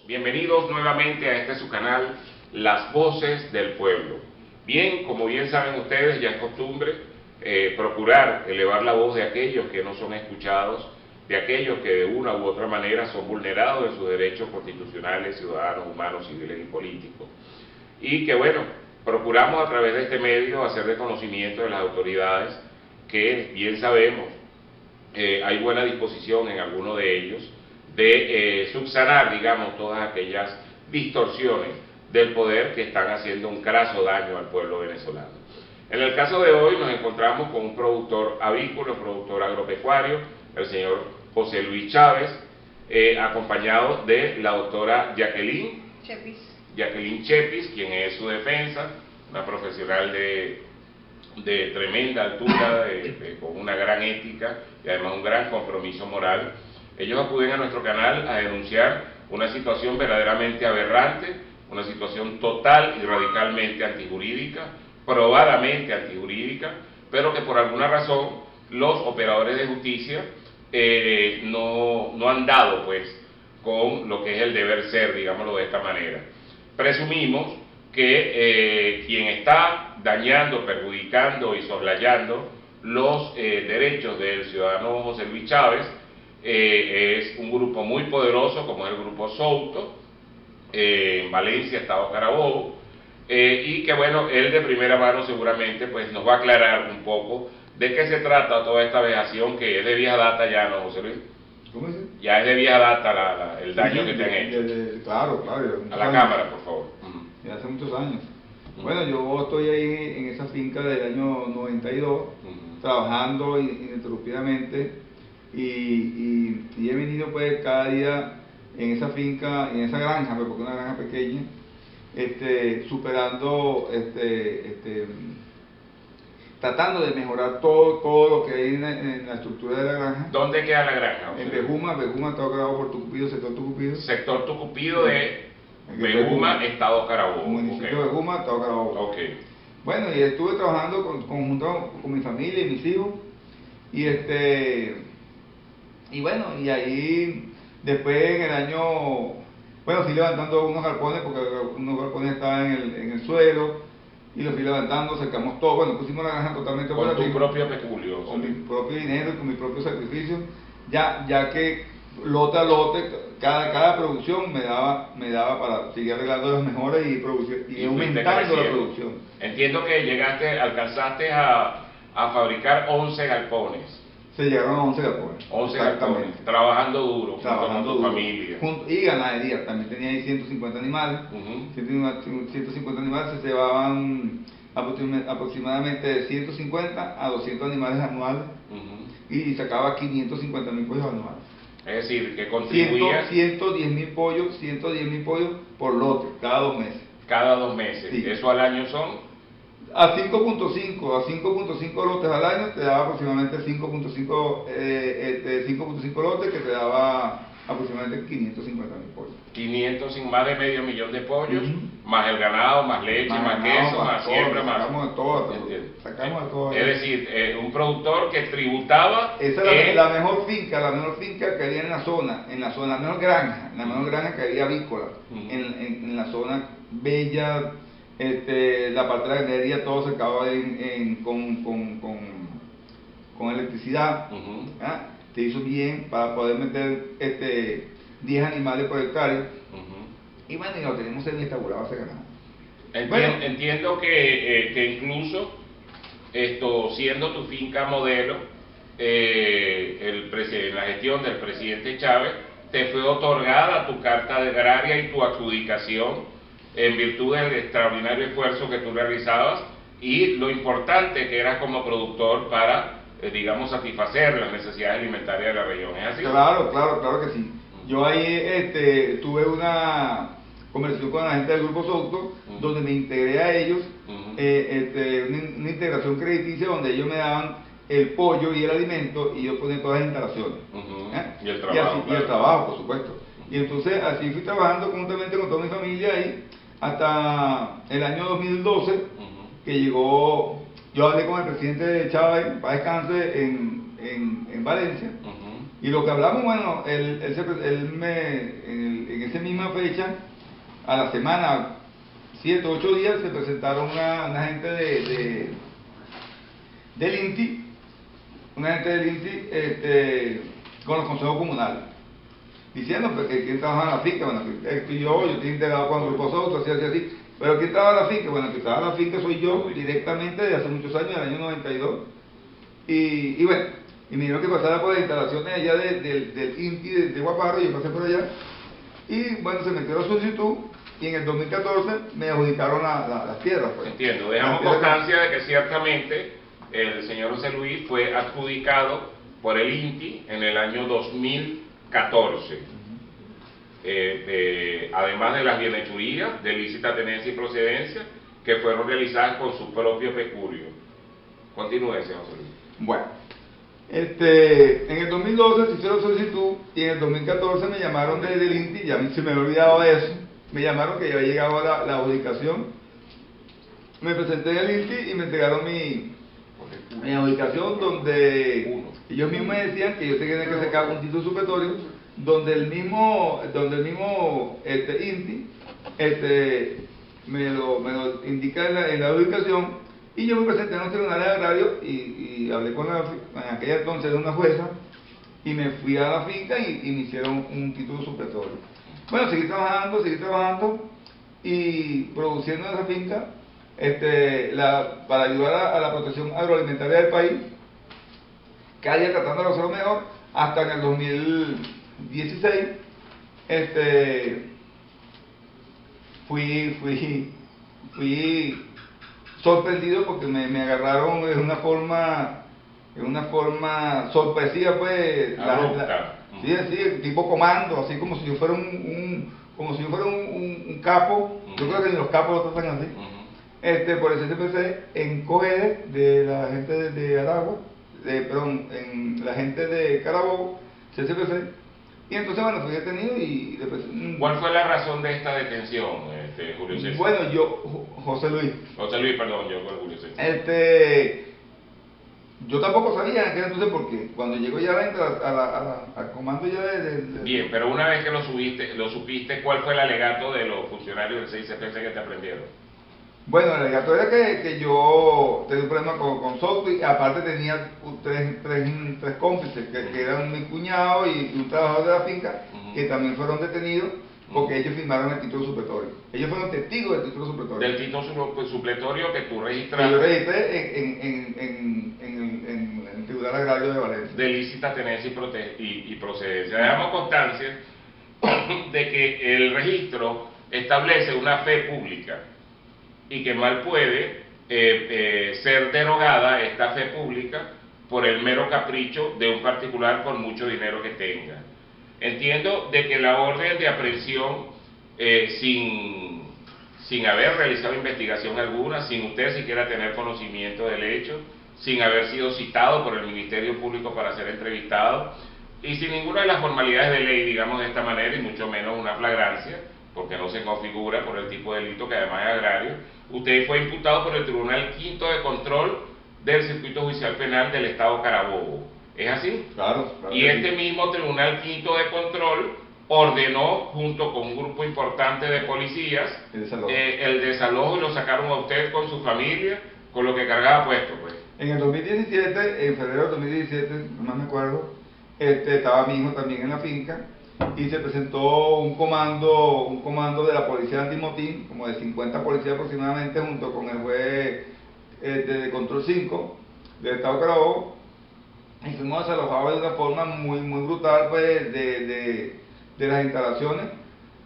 bienvenidos nuevamente a este su canal, Las Voces del Pueblo. Bien, como bien saben ustedes, ya es costumbre procurar elevar la voz de aquellos que no son escuchados, de aquellos que de una u otra manera son vulnerados en sus derechos constitucionales, ciudadanos, humanos, civiles y políticos. Y que bueno, procuramos a través de este medio hacer de conocimiento de las autoridades que bien sabemos hay buena disposición en algunos de ellos de subsanar, digamos, todas aquellas distorsiones del poder que están haciendo un craso daño al pueblo venezolano. En el caso de hoy nos encontramos con un productor avícola, un productor agropecuario, el señor José Luis Chávez, acompañado de la doctora Jacqueline Chepis, quien es su defensa, una profesional de tremenda altura, con una gran ética y además un gran compromiso moral. Ellos acuden a nuestro canal a denunciar una situación verdaderamente aberrante, una situación total y radicalmente antijurídica, probadamente antijurídica, pero que por alguna razón los operadores de justicia no han dado pues con lo que es el deber ser, digámoslo de esta manera. Presumimos que quien está dañando, perjudicando y soslayando los derechos del ciudadano José Luis Chávez es un grupo muy poderoso como es el Grupo Souto, en Valencia, Estado Carabobo, y que bueno, él de primera mano seguramente pues nos va a aclarar un poco de qué se trata toda esta vejación que es de vieja data ya, ¿no, José Luis? ¿Cómo dice? Ya es de vieja data el daño que te han hecho. Claro. A la cámara, por favor. Ya hace muchos años. Bueno, yo estoy ahí en esa finca del año 92, trabajando ininterrumpidamente y he venido pues cada día en esa finca, en esa granja, porque es una granja pequeña, superando, tratando de mejorar todo lo que hay en la estructura de la granja. ¿Dónde queda la granja? En Bejuma, Estado Carabobo, por Tucupido, sector Tucupido. Sector Tucupido de Bejuma, Estado Carabobo. Municipio de Bejuma, Estado Carabobo. Okay. Bueno, y estuve trabajando junto con mi familia y mis hijos, y bueno, y ahí después en el año, bueno, fui levantando unos galpones, porque unos galpones estaban en el suelo, y los fui levantando, cercamos todo, bueno, pusimos la granja totalmente con tu propio peculio. Con mi propio dinero y con mi propio sacrificio, ya que lote a lote, cada producción me daba para seguir arreglando las mejoras y aumentando la producción. Entiendo que alcanzaste a fabricar 11 galpones. Se llegaron a 11 galpones. 11 galpones, trabajando duro, trabajando con tu duro, familia. Y ganadería, también tenía ahí 150 animales. 150 animales, se llevaban aproximadamente de 150 a 200 animales anuales, y sacaba 550.000 pollos anuales. Es decir, que contribuía 110.000 pollos por lote, cada 2 meses. Cada 2 meses. Sí. ¿Eso al año son? A 5.5 lotes al año te daba aproximadamente 5.5 lotes, que te daba aproximadamente 550.000 pollos. Más de medio millón de pollos, más el ganado, más leche, más queso, más siembra, más... Sacamos de todo. Es decir, un productor que tributaba... Esa es la mejor finca que había en la zona, la mejor granja que había avícola, en la zona bella. La parte de la ganadería todo se acababa con electricidad. Te hizo bien para poder meter 10 animales por hectárea. Y bueno, y lo tenemos instaurado ese ganado. Entiendo que incluso siendo tu finca modelo, en la gestión del presidente Chávez te fue otorgada tu carta de agraria y tu adjudicación en virtud del extraordinario esfuerzo que tú realizabas y lo importante que eras como productor para, digamos, satisfacer las necesidades alimentarias de la región. ¿Es así? Claro que sí. Yo ahí tuve una conversación con la gente del Grupo Souto, donde me integré a ellos, una integración crediticia donde ellos me daban el pollo y el alimento y yo ponía todas las instalaciones. Y el trabajo. Y el trabajo, por supuesto. Y entonces así fui trabajando conjuntamente con toda mi familia ahí, hasta el año 2012, que llegó, yo hablé con el presidente Chávez, para descanse, en Valencia, Y lo que hablamos, bueno, en esa misma fecha, a la semana, 7 o 8 días, se presentaron una gente del INTI, con los consejos comunales, diciendo pues, que quién trabaja en la finca. Bueno, yo estoy integrado con el grupo Soto, así, pero quién trabaja en la finca. Bueno, que trabaja en la finca soy yo directamente desde hace muchos años, del año 92, y bueno, y me dijeron que pasara por las instalaciones allá del INTI de Guaparro, y yo pasé por allá, y bueno, se metieron solicitud, y en el 2014 me adjudicaron las tierras. Pues. Entiendo, dejamos constancia de que ciertamente el señor José Luis fue adjudicado por el INTI en el año 2014. Además de las bienhechurías de lícita tenencia y procedencia que fueron realizadas con su propio peculio. Continúe, señor José Luis. Bueno, en el 2012 se hizo la solicitud y en el 2014 me llamaron desde el INTI, ya se me había olvidado de eso, me llamaron que ya había llegado la adjudicación, me presenté en el INTI y me entregaron mi adjudicación, donde ellos mismos me decían que yo tenía que sacar un título supletorio, donde el mismo INTI me lo indica en la adjudicación, y yo me presenté en los tribunales agrarios y hablé en aquella entonces de una jueza, y me fui a la finca y me hicieron un título supletorio. Bueno, seguí trabajando y produciendo en esa finca para ayudar a la protección agroalimentaria del país, cada día tratando de hacerlo mejor, hasta en el 2016 fui sorprendido porque me agarraron en una forma sorpresiva, pues, sí, tipo comando, así como si yo fuera un capo. Yo creo que ni los capos lo tratan así. Por el CCPC en Cojedes, de la gente de Aragua, en la gente de Carabobo, CCPC. Y entonces, bueno, fui detenido y después... ¿Cuál fue la razón de esta detención, Julio César? Bueno, José Luis, perdón, yo con Julio César. Yo tampoco sabía en aquel entonces, porque cuando llegó ya al comando ya Bien, pero una vez que lo supiste, ¿cuál fue el alegato de los funcionarios del CICPC que te aprendieron? Bueno, el alegato era que yo tenía un problema con Soto, y aparte tenía tres cómplices, que eran mi cuñado y un trabajador de la finca, que también fueron detenidos porque ellos firmaron el título supletorio. Ellos fueron testigos del título supletorio. Del título supletorio que tú registraste. Que yo registré en el Tribunal Agrario de Valencia. De lícita tenencia y procedencia. Dejamos constancia de que el registro establece una fe pública y que mal puede ser derogada esta fe pública por el mero capricho de un particular por mucho dinero que tenga. Entiendo de que la orden de aprehensión, sin haber realizado investigación alguna, sin usted siquiera tener conocimiento del hecho, sin haber sido citado por el Ministerio Público para ser entrevistado, y sin ninguna de las formalidades de ley, digamos de esta manera, y mucho menos una flagrancia, porque no se configura por el tipo de delito que además es agrario, usted fue imputado por el Tribunal Quinto de Control del Circuito Judicial Penal del Estado Carabobo. ¿Es así? Claro. Y este mismo Tribunal Quinto de Control ordenó, junto con un grupo importante de policías, el desalojo, y lo sacaron a usted con su familia, con lo que cargaba puesto, pues. En el 2017, en febrero del 2017, no más me acuerdo, estaba mi hijo también en la finca, y se presentó un comando de la policía antimotín, como de 50 policías aproximadamente, junto con el juez de Control 5 del Estado Carabobo, y fuimos desalojados de una forma muy brutal, pues, de las instalaciones,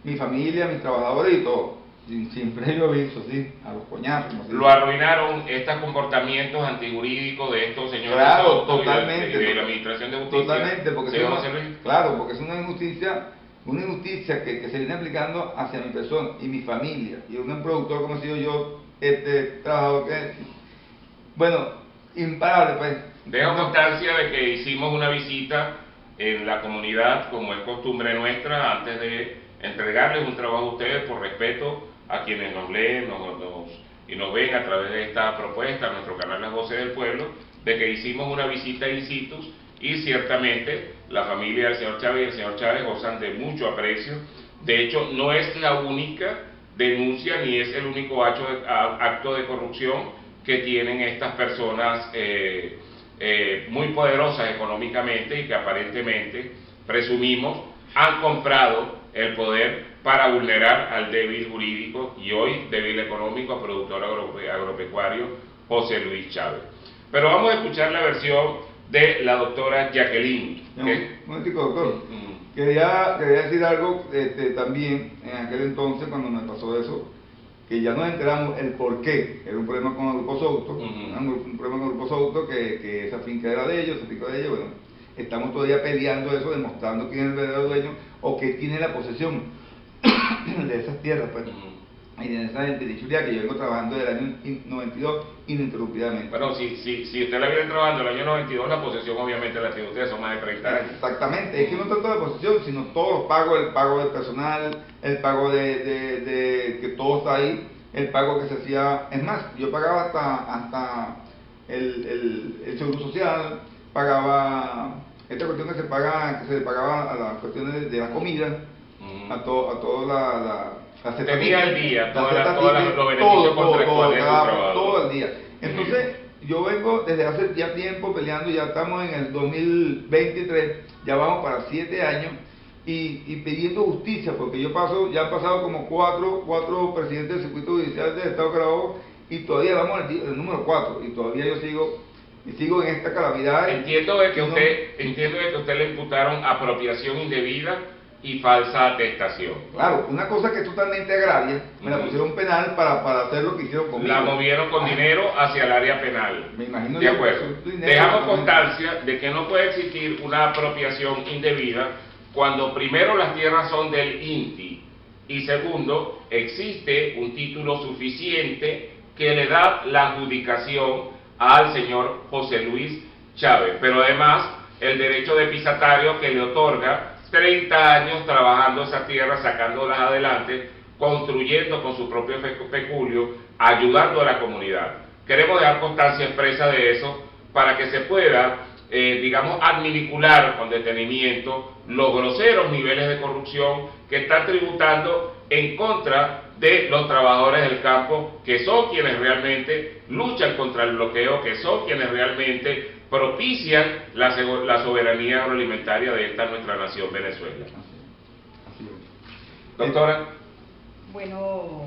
mi familia, mis trabajadores y todo, sin previo aviso, sí, a los coñazos. ¿Sí? Lo arruinaron estos comportamientos antijurídicos de estos señores. Claro, totalmente. De la Administración de Justicia. Totalmente, porque es una injusticia que se viene aplicando hacia mi persona y mi familia, y un productor como he sido yo, trabajador que, bueno, imparable, pues. Dejo constancia de que hicimos una visita en la comunidad, como es costumbre nuestra, antes de entregarles un trabajo a ustedes, por respeto a quienes nos leen y nos ven a través de esta propuesta, a nuestro canal Las Voces del Pueblo, de que hicimos una visita in situ y ciertamente la familia del señor Chávez y el señor Chávez gozan de mucho aprecio. De hecho, no es la única denuncia ni es el único acto de corrupción que tienen estas personas muy poderosas económicamente y que aparentemente, presumimos, han comprado el poder para vulnerar al débil jurídico y hoy débil económico productor agropecuario José Luis Chávez. Pero vamos a escuchar la versión de la doctora Jacqueline. Un momentico, doctor. Quería decir algo también en aquel entonces cuando me pasó eso, que ya nos enteramos el por qué. Era un problema con el Grupo Souto, un problema con el Grupo Souto, que esa finca era de ellos, bueno, estamos todavía peleando eso, demostrando quién es el verdadero dueño o que tiene la posesión de esas tierras, pues. Y de esa beneficiaria que yo vengo trabajando desde el año 92 ininterrumpidamente. Bueno, si usted la viene trabajando en el año 92, la posesión obviamente la tiene usted, son más de 30 años. Exactamente, es que no tanto la posesión, sino todos los pagos, el pago del personal, el pago de que todo está ahí, el pago que se hacía, es más, yo pagaba hasta el seguro social, pagaba esta cuestión que se le pagaba a las cuestiones de la comida, a toda la tenía el día, todos los beneficios contractuales del trabajo. Todo el día. Entonces, yo vengo desde hace ya tiempo peleando, ya estamos en el 2023, ya vamos para 7 años, y pidiendo justicia, porque ya han pasado como cuatro presidentes del circuito judicial del Estado de Carabobo, y todavía vamos al número 4, y todavía yo sigo en esta calamidad. Entiendo de que a usted le imputaron apropiación indebida y falsa atestación. Claro, una cosa que es totalmente agraria, me la pusieron penal para hacer lo que hicieron conmigo. La movieron con dinero hacia el área penal. Me imagino. De acuerdo. Dejamos constancia de que no puede existir una apropiación indebida cuando primero las tierras son del INTI y segundo, existe un título suficiente que le da la adjudicación al señor José Luis Chávez, pero además el derecho de pisatario que le otorga 30 años trabajando esas tierras, sacándolas adelante, construyendo con su propio peculio, ayudando a la comunidad. Queremos dejar constancia expresa de eso para que se pueda, digamos, adminicular con detenimiento los groseros niveles de corrupción que están tributando en contra de los trabajadores del campo, que son quienes realmente luchan contra el bloqueo, que son quienes realmente propician la soberanía agroalimentaria de esta nuestra nación Venezuela. Doctora. Bueno,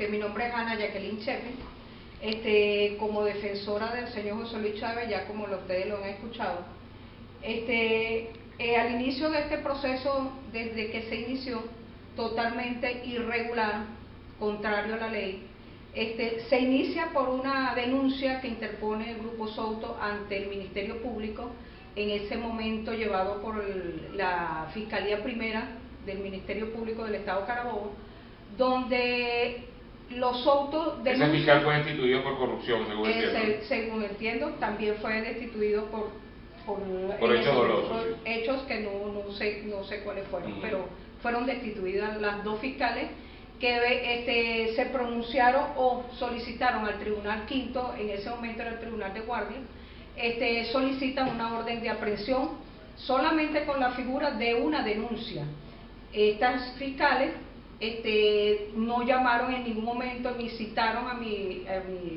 mi nombre es Ana Jacqueline Chepe. Como defensora del señor José Luis Chávez, ya como ustedes lo han escuchado, al inicio de este proceso, desde que se inició, totalmente irregular, contrario a la ley, se inicia por una denuncia que interpone el Grupo Souto ante el Ministerio Público, en ese momento llevado por la Fiscalía Primera del Ministerio Público del Estado de Carabobo, donde los Soutos denuncian... Ese fiscal fue destituido por corrupción, según entiendo, también fue destituido por hechos dolosos. Hechos que no sé cuáles fueron, pero fueron destituidas las dos fiscales que se pronunciaron o solicitaron al Tribunal Quinto, en ese momento era el Tribunal de Guardia, solicitan una orden de aprehensión solamente con la figura de una denuncia. Estas fiscales no llamaron en ningún momento ni citaron a mi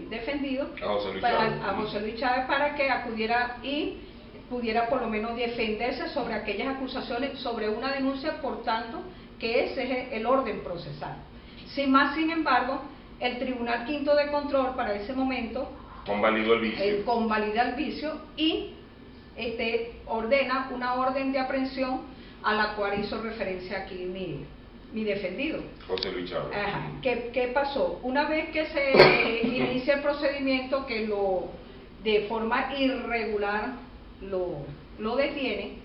defendido, a José Luis Chávez, para que acudiera y pudiera por lo menos defenderse sobre aquellas acusaciones, sobre una denuncia, por tanto, que ese es el orden procesal. Sin embargo, el Tribunal Quinto de Control para ese momento convalidó el vicio. Convalida el vicio y ordena una orden de aprehensión a la cual hizo referencia aquí mi defendido. José Luis Chávez. ¿Qué pasó? Una vez que se inicia el procedimiento, que de forma irregular lo detiene,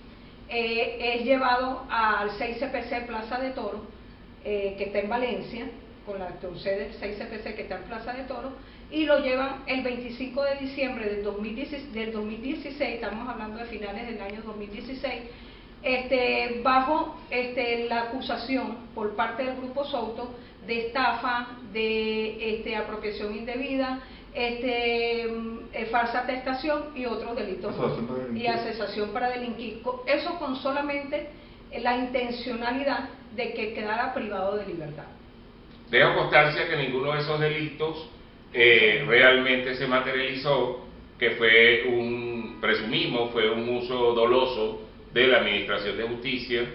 es llevado al 6CPC Plaza de Toro, que está en Valencia, con la sede del 6CPC que está en Plaza de Toro, y lo llevan el 25 de diciembre del 2016, estamos hablando de finales del año 2016, bajo la acusación por parte del Grupo Souto de estafa, de apropiación indebida, falsa atestación y otros delitos y asociación para delinquir. Eso con solamente la intencionalidad de que quedara privado de libertad. Debo constancia que ninguno de esos delitos realmente se materializó, que presumimos fue un uso doloso de la Administración de Justicia.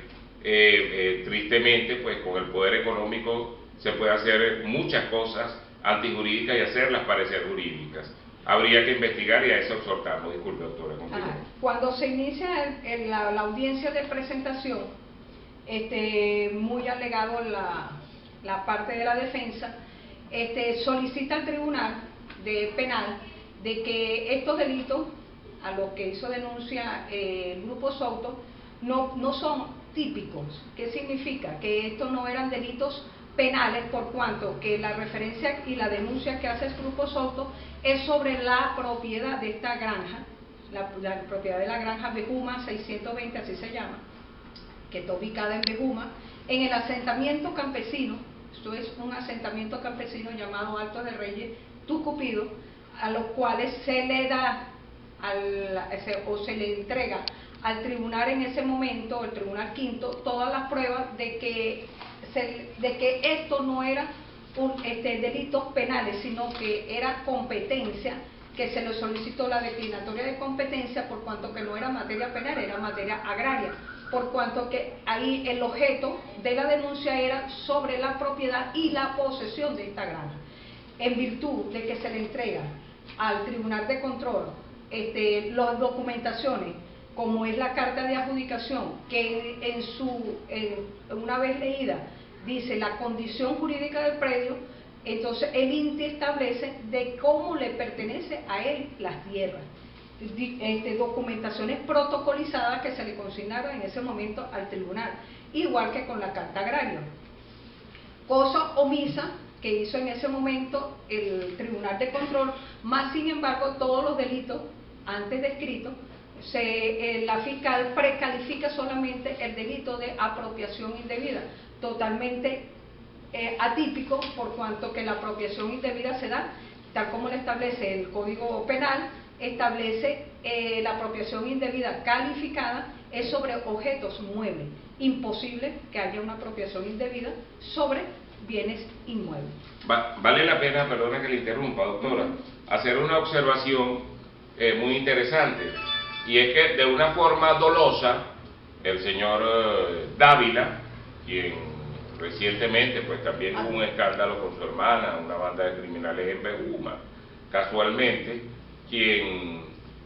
Tristemente, pues con el poder económico se puede hacer muchas cosas antijurídicas y hacerlas parecer jurídicas. Habría que investigar y a eso exhortamos. Disculpe, doctora. Cuando se inicia la audiencia de presentación, muy alegado la parte de la defensa, solicita al tribunal penal de que estos delitos a los que hizo denuncia el Grupo Souto no son típicos. ¿Qué significa? Que estos no eran delitos penales, por cuanto que la referencia y la denuncia que hace el Grupo Souto es sobre la propiedad de esta granja, la propiedad de la granja Bejuma 620, así se llama, que está ubicada en Bejuma, en el asentamiento campesino. Esto es un asentamiento campesino llamado Alto de Reyes, Tucupido, a los cuales se le da se le entrega al tribunal en ese momento, el tribunal quinto, todas las pruebas de que esto no era delitos penales, sino que era competencia, que se le solicitó la declinatoria de competencia por cuanto que no era materia penal, era materia agraria, por cuanto que ahí el objeto de la denuncia era sobre la propiedad y la posesión de esta granja. En virtud de que se le entrega al Tribunal de Control las documentaciones, como es la carta de adjudicación, que una vez leída dice la condición jurídica del predio, entonces el INTI establece de cómo le pertenece a él las tierras. Documentaciones protocolizadas que se le consignaron en ese momento al tribunal, igual que con la carta agraria. Cosa omisa que hizo en ese momento el Tribunal de Control, más sin embargo todos los delitos antes descritos, la fiscal precalifica solamente el delito de apropiación indebida, totalmente atípico, por cuanto que la apropiación indebida se da, tal como lo establece el Código Penal, establece la apropiación indebida calificada es sobre objetos muebles. Imposible que haya una apropiación indebida sobre bienes inmuebles. Vale la pena, perdona que le interrumpa, doctora, hacer una observación muy interesante, y es que de una forma dolosa el señor Dávila, quien recientemente pues también hubo un escándalo con su hermana, una banda de criminales en Bejuma, casualmente, quien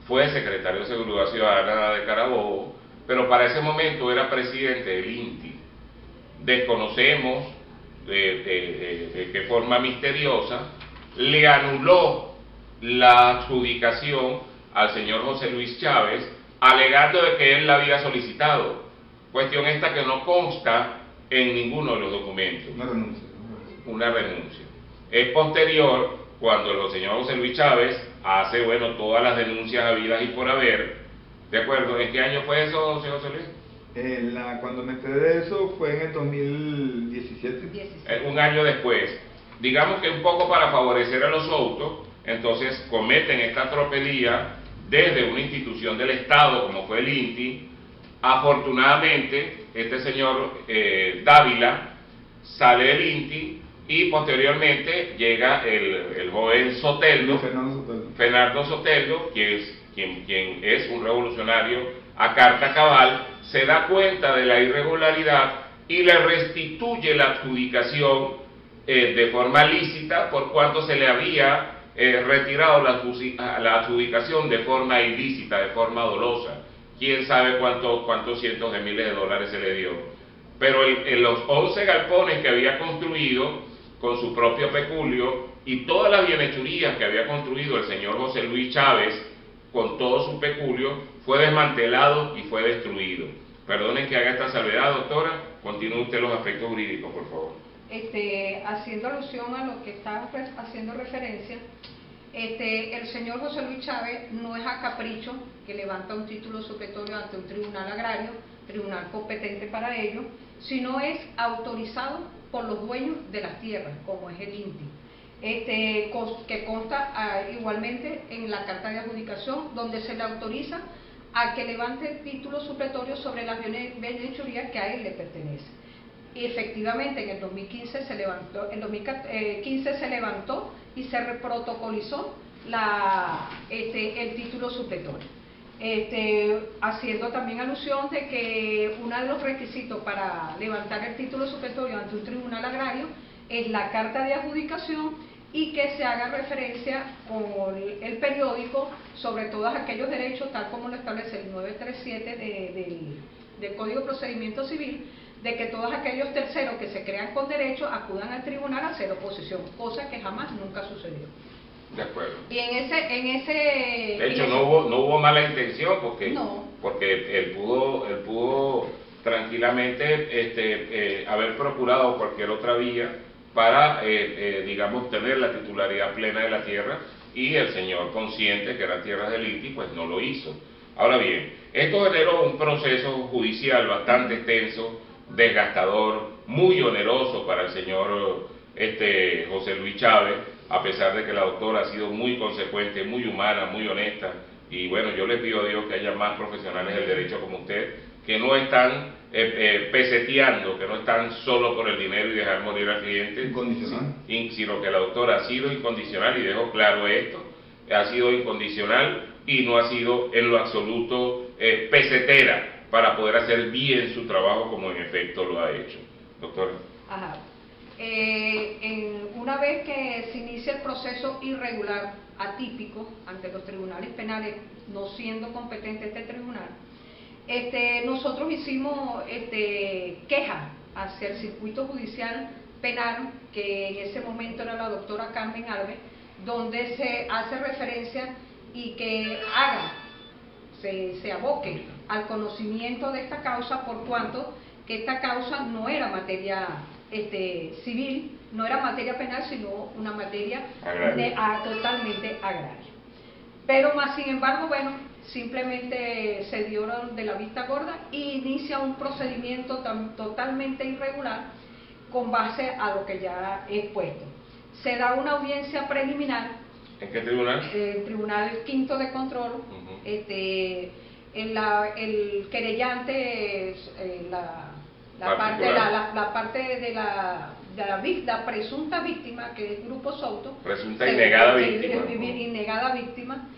fue secretario de Seguridad Ciudadana de Carabobo, pero para ese momento era presidente del INTI. Desconocemos de qué forma misteriosa le anuló la adjudicación al señor José Luis Chávez, alegando de que él la había solicitado, cuestión esta que no consta en ninguno de los documentos. Una renuncia. Es posterior cuando el señor José Luis Chávez hace, todas las denuncias habidas y por haber. ¿De acuerdo? ¿En qué año fue eso, señor José Luis? Cuando me enteré de eso fue en el 2017. Un año después. Digamos que un poco para favorecer a los Souto, entonces cometen esta tropelía desde una institución del Estado como fue el INTI. Afortunadamente, este señor Dávila sale del INTI y posteriormente llega el joven Soteldo, Fernando Soteldo, quien es un revolucionario a carta cabal, se da cuenta de la irregularidad y le restituye la adjudicación de forma lícita, por cuanto se le había retirado la adjudicación de forma ilícita, de forma dolosa. Quién sabe cuántos cientos de miles de dólares se le dio. Pero en los 11 galpones que había construido con su propio peculio y todas las bienhechurías que había construido el señor José Luis Chávez con todo su peculio, fue desmantelado y fue destruido. Perdonen que haga esta salvedad, doctora, continúe usted los aspectos jurídicos, por favor. Haciendo alusión a lo que está haciendo referencia, el señor José Luis Chávez no es a capricho que levanta un título supletorio ante un tribunal agrario, tribunal competente para ello, sino es autorizado por los dueños de las tierras, como es el INTI. que consta igualmente en la carta de adjudicación, donde se le autoriza a que levante el título supletorio sobre las beneficiarías que a él le pertenecen. Y efectivamente en el 2015 se levantó, y se reprotocolizó el título supletorio. Haciendo también alusión de que uno de los requisitos para levantar el título supletorio ante un tribunal agrario es la carta de adjudicación y que se haga referencia con el periódico sobre todos aquellos derechos, tal como lo establece el 937 del Código de Procedimiento Civil, de que todos aquellos terceros que se crean con derecho acudan al tribunal a hacer oposición, cosa que jamás nunca sucedió. De acuerdo. Y de hecho, no hubo mala intención, porque él pudo tranquilamente haber procurado cualquier otra vía para, digamos, tener la titularidad plena de la tierra, y el señor, consciente que eran tierras del INTI, pues no lo hizo. Ahora bien, esto generó un proceso judicial bastante extenso, desgastador, muy oneroso para el señor José Luis Chávez, a pesar de que la doctora ha sido muy consecuente, muy humana, muy honesta, y bueno, yo le pido a Dios que haya más profesionales del derecho como usted, que no están peseteando, que no están solo por el dinero y dejar morir al cliente, incondicional, sino que la doctora ha sido incondicional, y dejo claro esto, ha sido incondicional y no ha sido en lo absoluto pesetera para poder hacer bien su trabajo como en efecto lo ha hecho. Doctora. Ajá. Una vez que se inicia el proceso irregular, atípico, ante los tribunales penales, no siendo competente este tribunal, nosotros hicimos queja hacia el circuito judicial penal, que en ese momento era la doctora Carmen Alves, donde se hace referencia y que se aboque al conocimiento de esta causa, por cuanto que esta causa no era materia civil, no era materia penal, sino una materia totalmente agraria. Pero más sin embargo, bueno, simplemente se dieron de la vista gorda y inicia un procedimiento totalmente irregular con base a lo que ya he expuesto. Se da una audiencia preliminar. ¿En qué tribunal? El Tribunal Quinto de Control. El querellante, la parte de la presunta víctima, que es Grupo Souto, presunta y negada víctima, innegada víctima,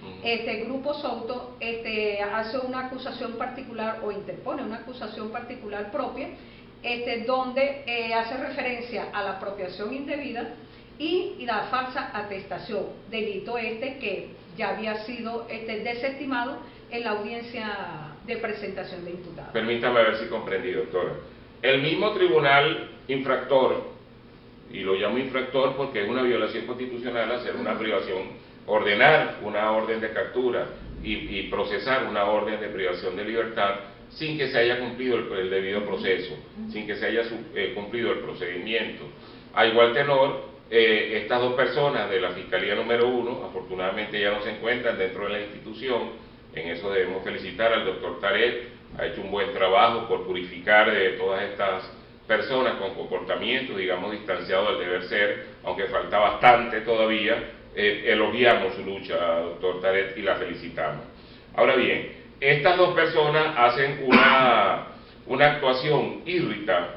Grupo Souto hace una acusación particular o interpone una acusación particular propia, donde hace referencia a la apropiación indebida y la falsa atestación, delito que ya había sido desestimado en la audiencia de presentación de imputados. Permítame ver si comprendí, doctora. El mismo tribunal infractor, y lo llamo infractor porque es una violación constitucional hacer una privación, ordenar una orden de captura y procesar una orden de privación de libertad sin que se haya cumplido el debido proceso, sin que se haya cumplido el procedimiento. A igual tenor, estas dos personas de la Fiscalía número 1, afortunadamente ya no se encuentran dentro de la institución. En eso debemos felicitar al doctor Taret, ha hecho un buen trabajo por purificar de todas estas personas con comportamiento, digamos, distanciado del deber ser, aunque falta bastante todavía. Elogiamos su lucha, doctor Taret, y la felicitamos. Ahora bien, estas dos personas hacen una actuación írrita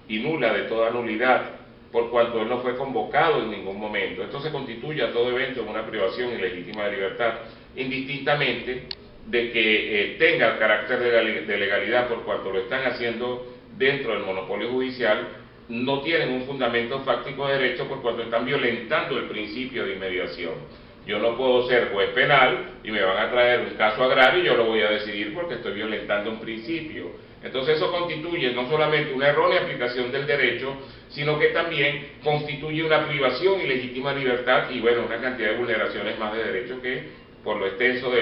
y nula de toda nulidad, por cuanto él no fue convocado en ningún momento. Esto se constituye a todo evento en una privación ilegítima de libertad, indistintamente de que tenga el carácter de legalidad, por cuanto lo están haciendo dentro del monopolio judicial, no tienen un fundamento fáctico de derecho, por cuanto están violentando el principio de inmediación. Yo no puedo ser juez penal y me van a traer un caso agrario y yo lo voy a decidir porque estoy violentando un principio. Entonces eso constituye no solamente una errónea aplicación del derecho, sino que también constituye una privación ilegítima de libertad y bueno, una cantidad de vulneraciones más de derechos que por lo extenso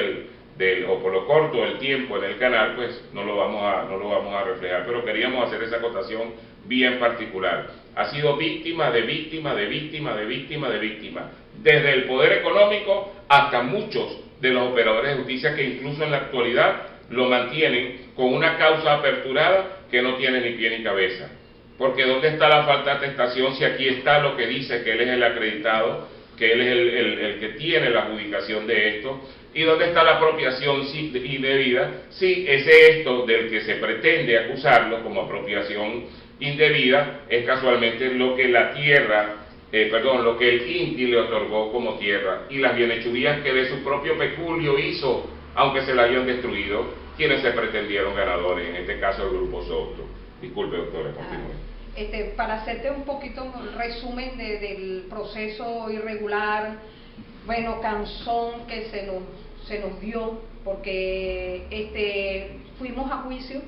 o por lo corto del tiempo en el canal, pues no lo vamos a reflejar, pero queríamos hacer esa acotación bien particular. Ha sido víctima de víctima, de víctima, de víctima, de víctima, desde el poder económico hasta muchos de los operadores de justicia que incluso en la actualidad lo mantienen con una causa aperturada que no tiene ni pie ni cabeza. porque ¿dónde está la falta de atestación si aquí está lo que dice que él es el acreditado, que él es el que tiene la adjudicación de esto? ¿Y dónde está la apropiación indebida? Sí, ese esto del que se pretende acusarlo como apropiación indebida es casualmente lo que la tierra, lo que el INTI le otorgó como tierra, y las bienhechurías que de su propio peculio hizo, aunque se la habían destruido, quienes se pretendieron ganadores, en este caso el Grupo Souto. Disculpe, doctora, continúe. Para hacerte un poquito un resumen del proceso irregular, bueno, cansón que se nos dio, porque fuimos a juicio,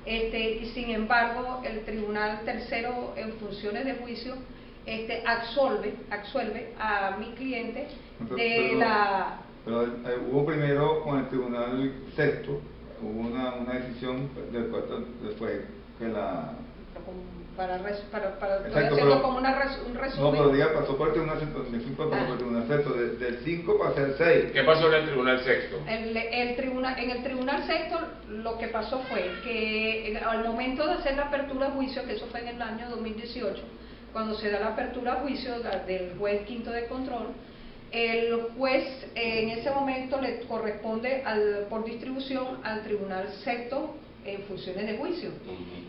y sin embargo el Tribunal Tercero en funciones de juicio absuelve a mi cliente de la... Pero hubo primero con el Tribunal Sexto, hubo una decisión después que la... Estoy haciendo como un resumen. No, pero diga, pasó por el Tribunal Sexto, pasó por el Tribunal Sexto, del 5 para ser 6. ¿Qué pasó en el Tribunal Sexto? En el Tribunal Sexto lo que pasó fue que al momento de hacer la apertura a juicio, que eso fue en el año 2018, cuando se da la apertura a juicio del juez quinto de control, el juez en ese momento le corresponde por distribución al Tribunal Sexto en funciones de juicio.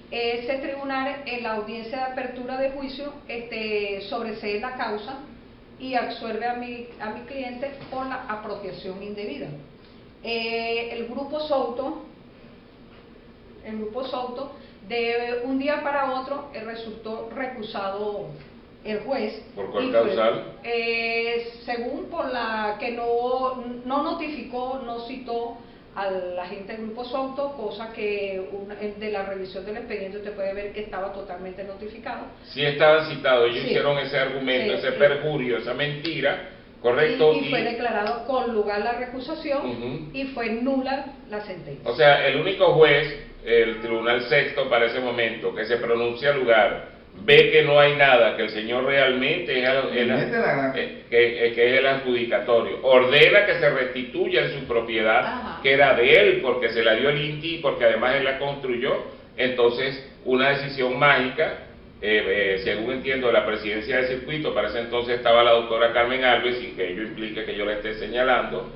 Ese tribunal en la audiencia de apertura de juicio sobresee la causa y absuelve a mi cliente por la apropiación indebida. El Grupo Souto, de un día para otro resultó recusado el juez. ¿Por cuál causal? Según por la que no notificó, no citó al agente del Grupo Souto, cosa que de la revisión del expediente usted puede ver que estaba totalmente notificado. Sí estaban citados, ellos sí, hicieron ese argumento, ese perjurio, esa mentira, correcto. Y fue declarado con lugar la recusación y fue nula la sentencia. O sea, el único juez, el Tribunal Sexto para ese momento, que se pronuncia al lugar, ve que no hay nada, que el señor realmente es el adjudicatorio, ordena que se restituya en su propiedad, que era de él, porque se la dio el INTI, porque además él la construyó. Entonces, una decisión mágica, según entiendo, de la presidencia del circuito, para ese entonces estaba la doctora Carmen Alves, sin que ello implique que yo la esté señalando,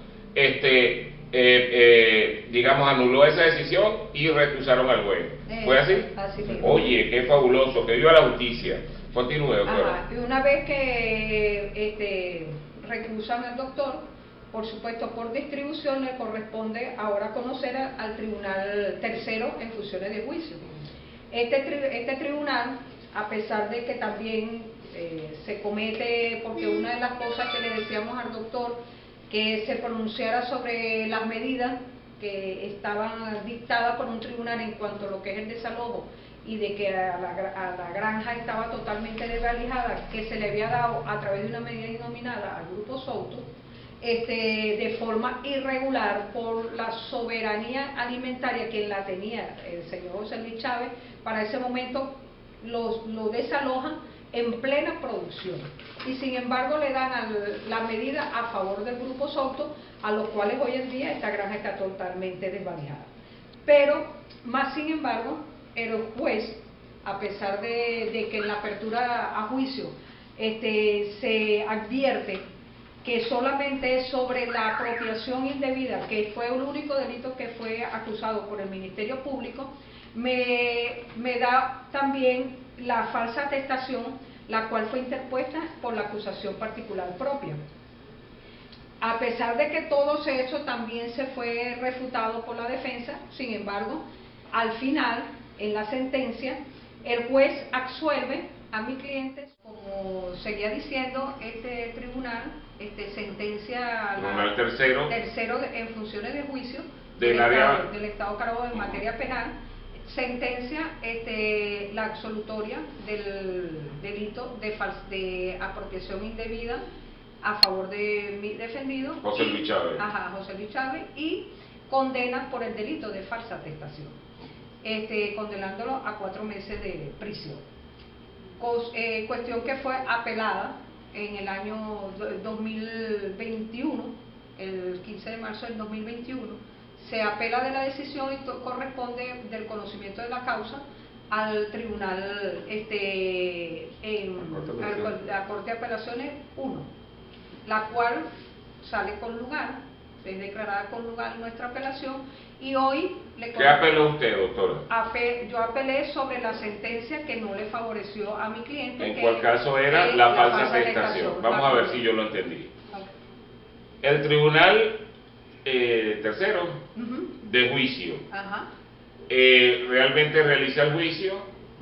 digamos, anuló esa decisión y recusaron al juez. ¿Fue así? Así mismo. Oye, qué fabuloso, que viva la justicia. Continúe, doctora. Y una vez que recusan al doctor, por supuesto, por distribución le corresponde ahora conocer al Tribunal Tercero en funciones de juicio. Este tribunal, a pesar de que también se comete, porque una de las cosas que le decíamos al doctor, que se pronunciara sobre las medidas que estaban dictadas por un tribunal en cuanto a lo que es el desalojo, y de que a la granja estaba totalmente desvalijada, que se le había dado a través de una medida denominada al Grupo Souto, de forma irregular por la soberanía alimentaria que la tenía el señor José Luis Chávez. Para ese momento lo desalojan en plena producción, y sin embargo le dan la medida a favor del Grupo Souto, a los cuales hoy en día esta granja está totalmente desvalijada. Pero, más sin embargo, el juez, a pesar de que en la apertura a juicio se advierte que solamente es sobre la apropiación indebida, que fue el único delito que fue acusado por el Ministerio Público, me da también la falsa atestación, la cual fue interpuesta por la acusación particular propia. A pesar de que todo eso también se fue refutado por la defensa, sin embargo, al final, en la sentencia, el juez absuelve a mi cliente, como seguía diciendo este tribunal, sentencia al tercero en funciones de juicio del Estado Carabobo en materia penal, sentencia la absolutoria del delito de apropiación indebida a favor de mi defendido, José Luis Chávez. José Luis Chávez, y condena por el delito de falsa atestación, condenándolo a 4 meses de prisión. Cuestión que fue apelada en el año 2021, el 15 de marzo del 2021, se apela de la decisión y corresponde del conocimiento de la causa al tribunal, la Corte de Apelaciones 1, la cual sale con lugar, es declarada con lugar nuestra apelación, y hoy le... ¿Qué apeló usted, doctora? Yo apelé sobre la sentencia que no le favoreció a mi cliente. ¿En cuál caso era la falsa atestación? Vamos a ver si yo lo entendí. El tribunal tercero de juicio realmente realiza el juicio,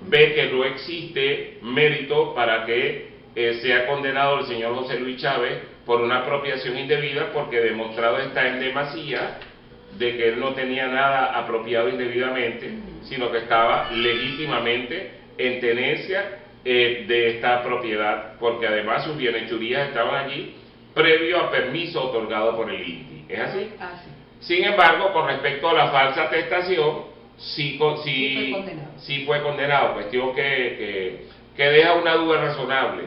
ve que no existe mérito para que sea condenado el señor José Luis Chávez por una apropiación indebida, porque demostrado está en demasía de que él no tenía nada apropiado indebidamente, sino que estaba legítimamente en tenencia de esta propiedad, porque además sus bienhechurías estaban allí previo a permiso otorgado por el INTI. ¿Es así? Así. Sin embargo, con respecto a la falsa atestación, sí fue condenado, cuestión que deja una duda razonable,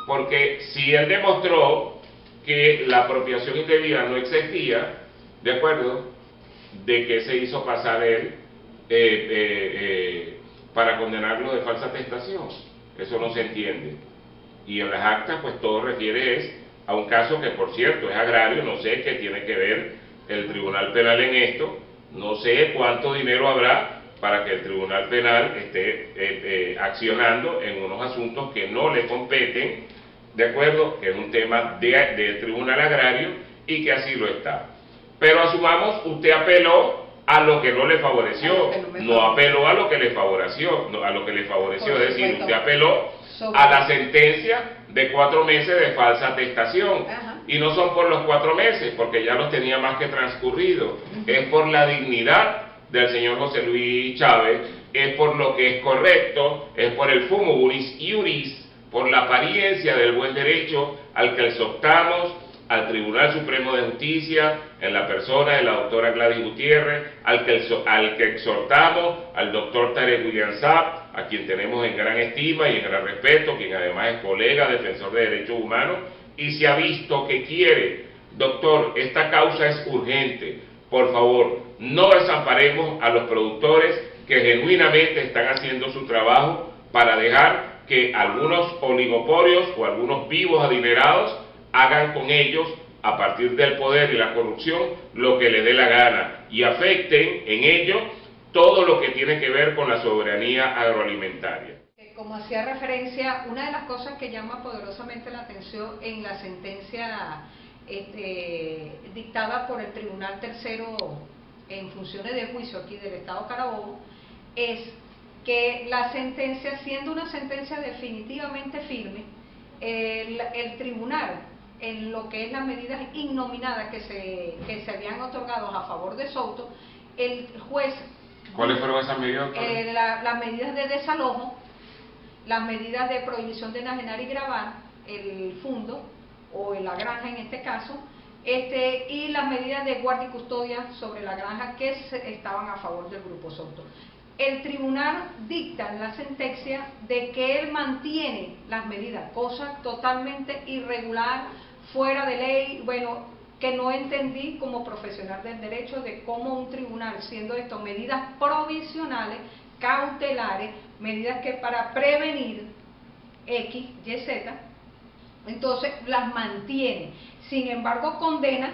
porque si él demostró que la apropiación indebida no existía, ¿de acuerdo?, de que se hizo pasar él para condenarlo de falsa atestación. Eso no se entiende. Y en las actas, pues todo refiere a un caso que, por cierto, es agrario. No sé qué tiene que ver el Tribunal Penal en esto. No sé cuánto dinero habrá para que el Tribunal Penal esté accionando en unos asuntos que no le competen, ¿de acuerdo?, que es un tema del Tribunal Agrario y que así lo está. Pero asumamos, usted apeló a lo que no le favoreció, no apeló a lo que le favoreció, es decir, usted apeló a la sentencia de 4 meses de falsa atestación. Y no son por los 4 meses, porque ya los tenía más que transcurrido, es por la dignidad del señor José Luis Chávez, es por lo que es correcto, es por el fumus iuris, por la apariencia del buen derecho al que exhortamos al Tribunal Supremo de Justicia, en la persona de la doctora Gladys Gutiérrez, al que exhortamos al doctor Tarek William Saab, a quien tenemos en gran estima y en gran respeto, quien además es colega, defensor de derechos humanos, y se ha visto que quiere, doctor, esta causa es urgente, por favor, no desamparemos a los productores que genuinamente están haciendo su trabajo para dejar que algunos oligopolios o algunos vivos adinerados hagan con ellos, a partir del poder y la corrupción, lo que les dé la gana y afecten en ello todo lo que tiene que ver con la soberanía agroalimentaria. Como hacía referencia, una de las cosas que llama poderosamente la atención en la sentencia dictada por el Tribunal Tercero en funciones de juicio aquí del Estado Carabobo, es que la sentencia, siendo una sentencia definitivamente firme, el tribunal, en lo que es las medidas innominadas que se habían otorgado a favor de Souto, el juez... ¿Cuáles fueron esas medidas? Las medidas de desalojo, las medidas de prohibición de enajenar y gravar el fundo, o la granja en este caso, y las medidas de guardia y custodia sobre la granja que estaban a favor del Grupo Souto. El tribunal dicta en la sentencia de que él mantiene las medidas, cosa totalmente irregular, fuera de ley, bueno, que no entendí como profesional del derecho de cómo un tribunal, siendo esto medidas provisionales, cautelares, medidas que para prevenir X, Y, Z, entonces las mantiene. Sin embargo, condena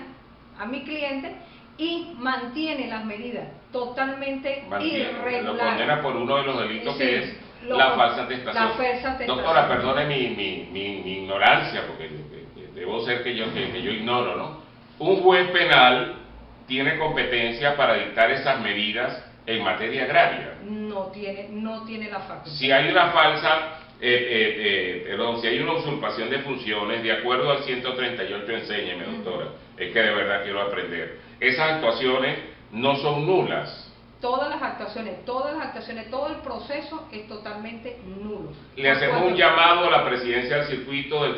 a mi cliente y mantiene las medidas totalmente irregulares. Lo condena por uno de los delitos, sí, que es la falsa atestación. La falsa atestación. Doctora, perdone mi ignorancia, porque debo ser que yo ignoro, ¿no? Un juez penal tiene competencia para dictar esas medidas en materia agraria. No tiene la facultad. Si hay una falsa, si hay una usurpación de funciones, de acuerdo al 138, enséñeme, doctora, es que de verdad quiero aprender. Esas actuaciones no son nulas. Todas las actuaciones, todo el proceso es totalmente nulo. Le hacemos un llamado a la presidencia del circuito del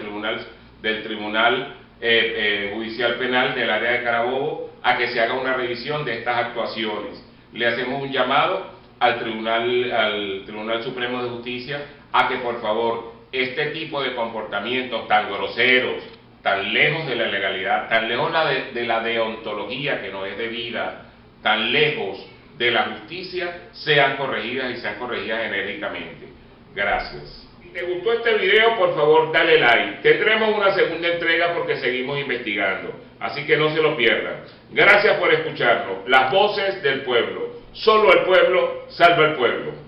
Tribunal Judicial Penal del área de Carabobo a que se haga una revisión de estas actuaciones. Le hacemos un llamado al Tribunal Supremo de Justicia a que por favor este tipo de comportamientos tan groseros, tan lejos de la legalidad, tan lejos de la deontología que no es debida, tan lejos de la justicia sean corregidas y sean corregidas enérgicamente. Gracias. Si te gustó este video, por favor dale like. Tendremos una segunda entrega porque seguimos investigando, así que no se lo pierdan. Gracias por escucharnos. Las voces del pueblo. Solo el pueblo salva al pueblo.